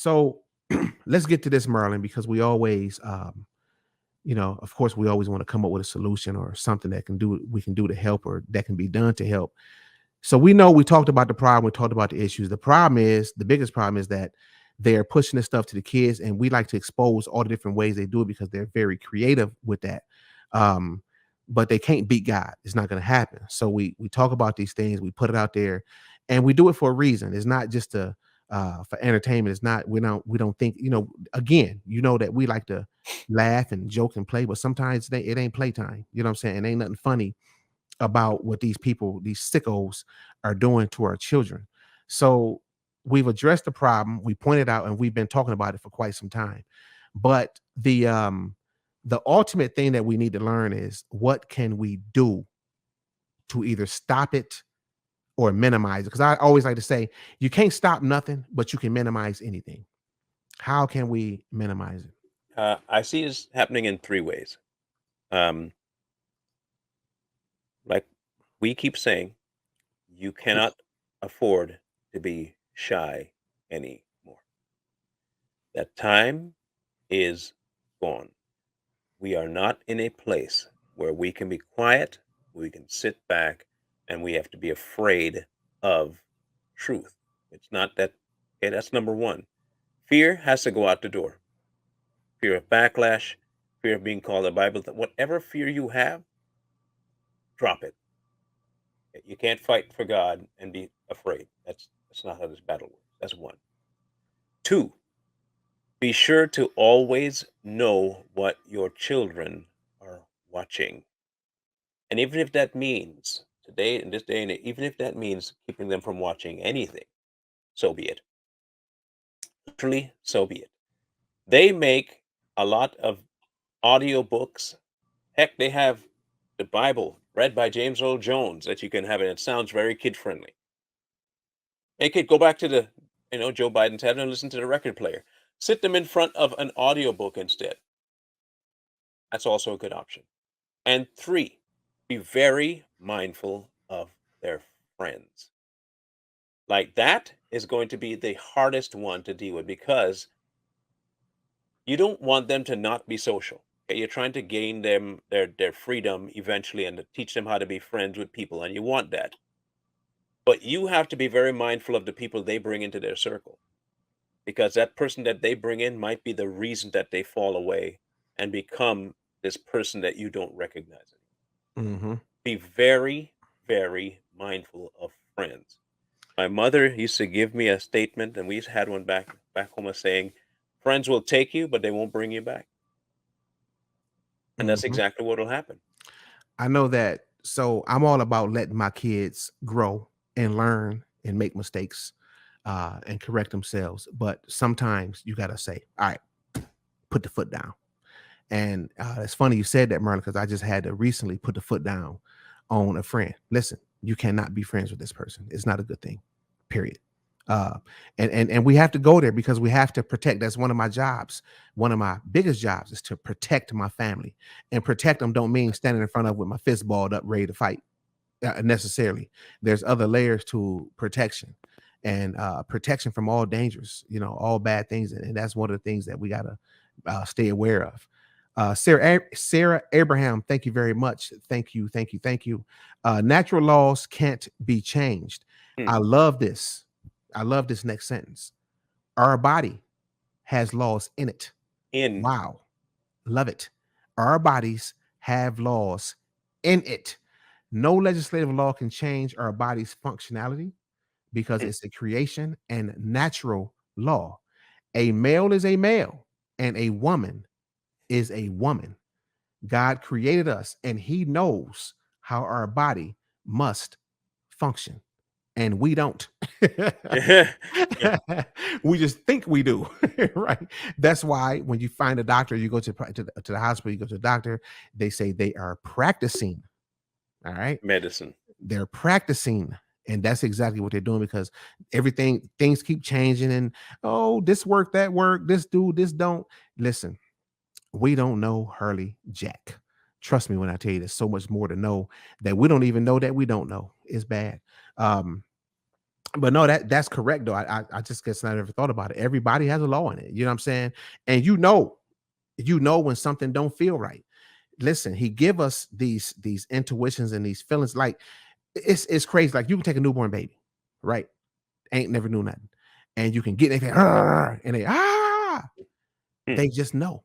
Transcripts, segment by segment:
So let's get to this, Marlon, because we always, of course, we always want to come up with a solution or something that we can do to help, or that can be done to help. So we know we talked about the problem, we talked about the issues. The biggest problem is that they're pushing this stuff to the kids, and we like to expose all the different ways they do it because they're very creative with that. Um, but they can't beat God. It's not going to happen. So we talk about these things, we put it out there, and we do it for a reason. It's not just for entertainment. It's not, we don't think, again, that we like to laugh and joke and play, but sometimes it ain't playtime. You know what I'm saying? It ain't nothing funny about what these people, these sickos, are doing to our children. So we've addressed the problem, we pointed out, and we've been talking about it for quite some time. But the ultimate thing that we need to learn is, what can we do to either stop it or minimize it? Because I always like to say, you can't stop nothing, but you can minimize anything. How can we minimize it? I see this happening in three ways. Um, like we keep saying, you cannot afford to be shy anymore. That time is gone. We are not in a place where we can be quiet, we can sit back, and we have to be afraid of truth. It's not that. Okay, that's number one. Fear has to go out the door. Fear of backlash, fear of being called a Bible. Whatever fear you have, drop it. You can't fight for God and be afraid. That's not how this battle works. That's one. Two, be sure to always know what your children are watching. And even if that means today, in this day and age, even if that means keeping them from watching anything, so be it. Literally, so be it. They make a lot of audiobooks. Heck, they have the Bible read by James Earl Jones that you can have, and it sounds very kid friendly. Hey kid, go back to Joe Biden's head and listen to the record player. Sit them in front of an audiobook instead. That's also a good option. And three, be very mindful of their friends. Like that is going to be the hardest one to deal with because you don't want them to not be social. Okay? You're trying to gain them their freedom eventually and to teach them how to be friends with people, and you want that. But you have to be very mindful of the people they bring into their circle, because that person that they bring in might be the reason that they fall away and become this person that you don't recognize Mm-hmm. be very, very mindful of friends. My mother used to give me a statement, and we had one back home, saying, "Friends will take you, but they won't bring you back." And that's Mm-hmm. exactly what will happen. I know that. So I'm all about letting my kids grow and learn and make mistakes, and correct themselves. But sometimes you got to say, all right, put the foot down. And it's funny you said that, Marlon, because I just had to recently put the foot down on a friend. Listen, you cannot be friends with this person. It's not a good thing, period. Uh, and we have to go there because we have to protect. That's one of my jobs. One of my biggest jobs is to protect my family, and protect them don't mean standing in front of with my fist balled up, ready to fight, necessarily. There's other layers to protection, and protection from all dangers, all bad things, and that's one of the things that we gotta stay aware of. Sarah Abraham, thank you very much. Thank you, thank you, thank you. Natural laws can't be changed. Hmm. I love this. I love this next sentence. Our body has laws in it. In Wow. Love it. Our bodies have laws in it. No legislative law can change our body's functionality because hmm, it's a creation and natural law. A male is a male and a woman is a woman. God created us and he knows how our body must function, and we don't. yeah, We just think we do. Right? That's why when you find a doctor, you go to the hospital, you go to the doctor, they say they are practicing. All right, medicine. they're practicing, and that's exactly what they're doing, because things keep changing, and oh, this work, that work, this do, this don't. Listen, we don't know Hurley Jack. Trust me when I tell you, there's so much more to know that we don't even know that we don't know. It's bad. Um, But no, that's correct though. I just guess I never thought about it. Everybody has a law in it. You know what I'm saying? And you know when something don't feel right. Listen, he give us these intuitions and these feelings. Like it's crazy. Like you can take a newborn baby, right? Ain't never knew nothing, and you can get they and Hmm. they just know.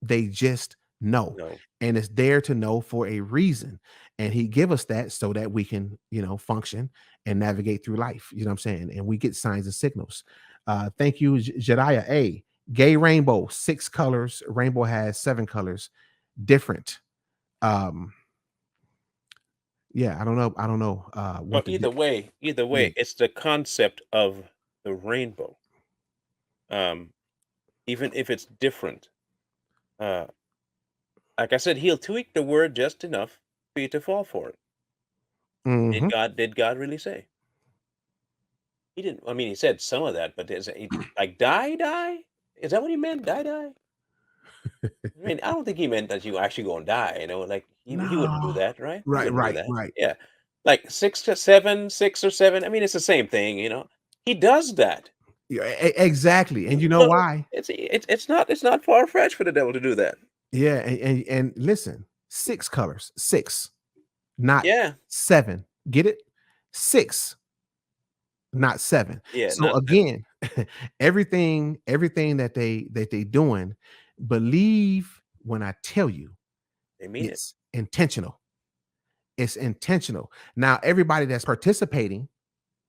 They just know. No. And it's there to know for a reason. And he give us that so that we can, function and navigate through life. You know what I'm saying? And we get signs and signals. Thank you, Jediah. A gay rainbow, 6 colors. Rainbow has 7 colors. Different. Um, yeah, I don't know. I don't know Well, what the either yeah. way, it's the concept of the rainbow. Um, even if it's different. Uh, like I said, he'll tweak the word just enough for you to fall for it. Hmm. Did God really say? He didn't. I mean, he said some of that, but like die, die. Is that what he meant? Die, die. I mean, I don't think he meant that you actually gonna die. Like he wouldn't do No. that, right? He Right, wouldn't do right, that. right. Yeah, like 6 to 7, 6 or 7. I mean, it's the same thing. He does that. Yeah, exactly. And you know Well, why? it's not far fetched for the devil to do that. Yeah, and listen, 6 colors, 6, not Yeah, 7. Get it? 6, not 7. yeah, So not 7. again, everything that they doing, believe when I tell you They mean it. it's intentional. It's intentional. Now, everybody that's participating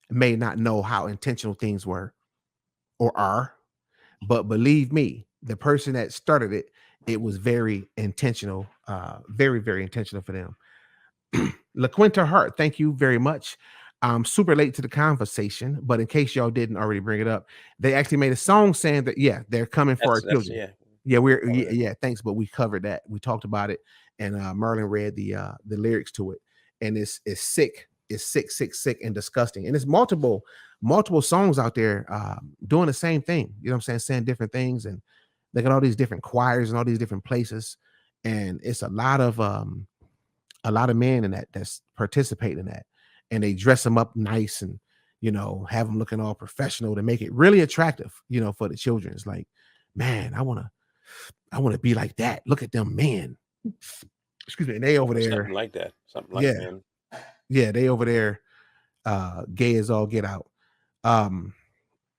may not know how intentional things were or are, but believe me, the person that started it, it was very intentional, very, very intentional for them. LaQuinta Hart, thank you very much. I'm super late to the conversation, but in case y'all didn't already bring it up, they actually made a song saying that, yeah, they're coming for our That's children. yeah. Yeah, Part of it. yeah, thanks, but we covered that. We talked about it, and Marlon read the lyrics to it, and it's sick. It's sick, sick, sick, and disgusting. And it's multiple songs out there doing the same thing. You know what I'm saying? Saying different things, and they got all these different choirs and all these different places, and it's a lot of men in that's participating in that, and they dress them up nice and have them looking all professional to make it really attractive, for the children. It's like, man, I want to be like that. Look at them men. Excuse me. And they over there, Something like that. Something like yeah, man. yeah, they over there, gay as all get out. Um,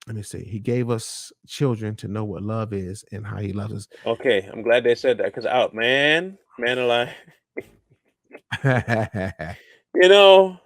Let me see. He gave us children to know what love is and how he loves Okay, I'm glad they said that because out, man alive. us. You know,